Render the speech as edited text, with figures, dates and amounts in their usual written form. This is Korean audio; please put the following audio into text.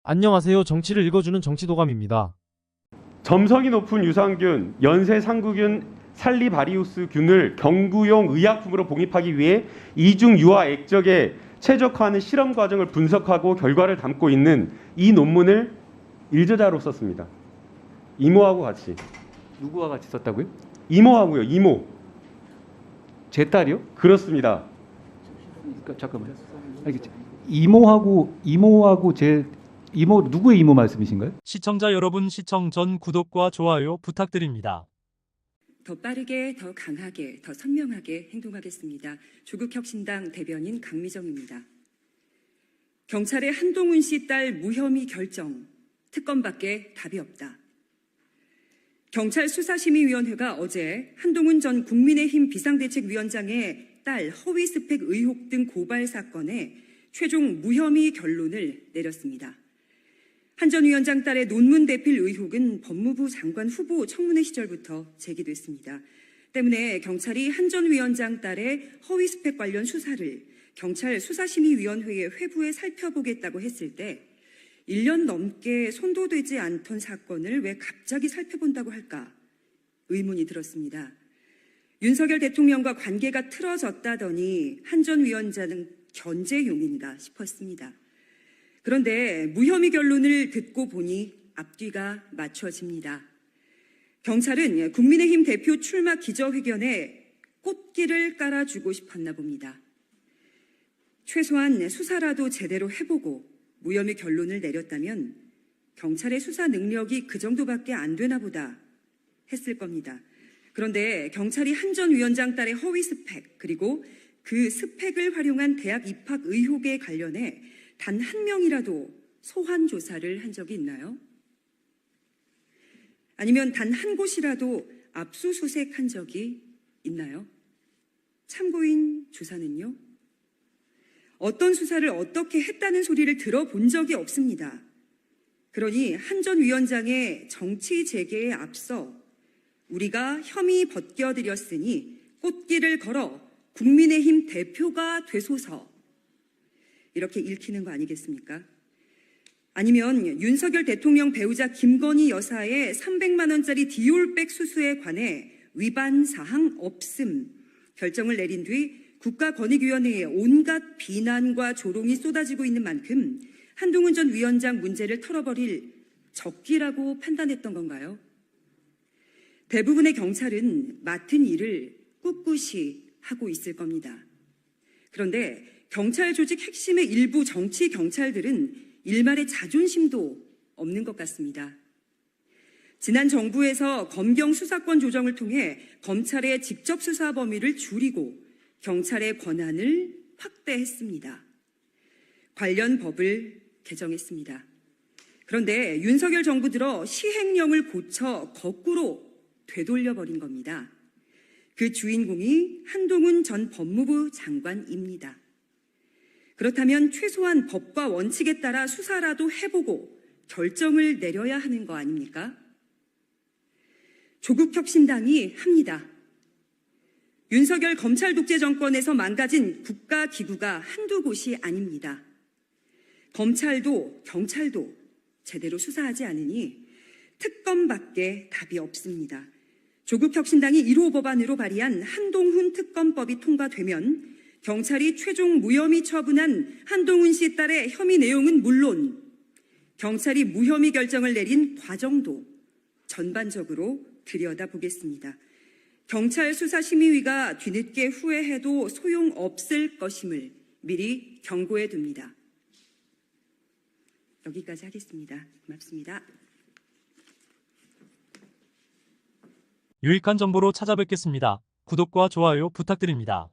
안녕하세요. 정치를 읽어주는 정치도감입니다. 점성이 높은 유산균, 연쇄 상구균 살리바리우스균을 경구용 의약품으로 복입하기 위해 이중 유아 액적에 최적화하는 실험 과정을 분석하고 결과를 담고 있는 이 논문을 일저자로 썼습니다. 이모하고 같이. 누구와 같이 썼다고요? 이모하고요. 이모. 제 딸이요? 그렇습니다. 잠깐만요. 이모하고 제 이모 누구의 이모 말씀이신가요? 시청자 여러분, 시청 전 구독과 좋아요 부탁드립니다. 더 빠르게, 더 강하게, 더 선명하게 행동하겠습니다. 조국혁신당 대변인 강미정입니다. 경찰의 한동훈 씨 딸 무혐의 결정, 특검밖에 답이 없다. 경찰 수사심의위원회가 어제 한동훈 전 국민의힘 비상대책위원장의 딸 허위 스펙 의혹 등 고발 사건에 최종 무혐의 결론을 내렸습니다. 한 전 위원장 딸의 논문 대필 의혹은 법무부 장관 후보 청문회 시절부터 제기됐습니다. 때문에 경찰이 한 전 위원장 딸의 허위 스펙 관련 수사를 경찰 수사심의위원회의 회부에 살펴보겠다고 했을 때 1년 넘게 손도되지 않던 사건을 왜 갑자기 살펴본다고 할까 의문이 들었습니다. 윤석열 대통령과 관계가 틀어졌다더니 한 전 위원장은 견제용인가 싶었습니다. 그런데 무혐의 결론을 듣고 보니 앞뒤가 맞춰집니다. 경찰은 국민의힘 대표 출마 기자회견에 꽃길을 깔아주고 싶었나 봅니다. 최소한 수사라도 제대로 해보고 무혐의 결론을 내렸다면 경찰의 수사 능력이 그 정도밖에 안 되나 보다 했을 겁니다. 그런데 경찰이 한 전 위원장 딸의 허위 스펙 그리고 그 스펙을 활용한 대학 입학 의혹에 관련해 단 한 명이라도 소환 조사를 한 적이 있나요? 아니면 단 한 곳이라도 압수수색한 적이 있나요? 참고인 조사는요? 어떤 수사를 어떻게 했다는 소리를 들어본 적이 없습니다. 그러니 한 전 위원장의 정치 재개에 앞서 우리가 혐의 벗겨드렸으니 꽃길을 걸어 국민의힘 대표가 되소서 이렇게 읽히는 거 아니겠습니까? 아니면 윤석열 대통령 배우자 김건희 여사의 300만 원짜리 디올백 수수에 관해 위반 사항 없음 결정을 내린 뒤 국가권익위원회에 온갖 비난과 조롱이 쏟아지고 있는 만큼 한동훈 전 위원장 문제를 털어버릴 적기라고 판단했던 건가요? 대부분의 경찰은 맡은 일을 꿋꿋이 하고 있을 겁니다. 그런데 경찰 조직 핵심의 일부 정치 경찰들은 일말의 자존심도 없는 것 같습니다. 지난 정부에서 검경 수사권 조정을 통해 검찰의 직접 수사 범위를 줄이고 경찰의 권한을 확대했습니다. 관련 법을 개정했습니다. 그런데 윤석열 정부 들어 시행령을 고쳐 거꾸로 되돌려버린 겁니다. 그 주인공이 한동훈 전 법무부 장관입니다. 그렇다면 최소한 법과 원칙에 따라 수사라도 해보고 결정을 내려야 하는 거 아닙니까? 조국혁신당이 합니다. 윤석열 검찰 독재 정권에서 망가진 국가기구가 한두 곳이 아닙니다. 검찰도 경찰도 제대로 수사하지 않으니 특검밖에 답이 없습니다. 조국혁신당이 1호 법안으로 발의한 한동훈 특검법이 통과되면 경찰이 최종 무혐의 처분한 한동훈 씨 딸의 혐의 내용은 물론 경찰이 무혐의 결정을 내린 과정도 전반적으로 들여다보겠습니다. 경찰 수사심의위가 뒤늦게 후회해도 소용없을 것임을 미리 경고해 둡니다. 여기까지 하겠습니다. 고맙습니다. 유익한 정보로 찾아뵙겠습니다. 구독과 좋아요 부탁드립니다.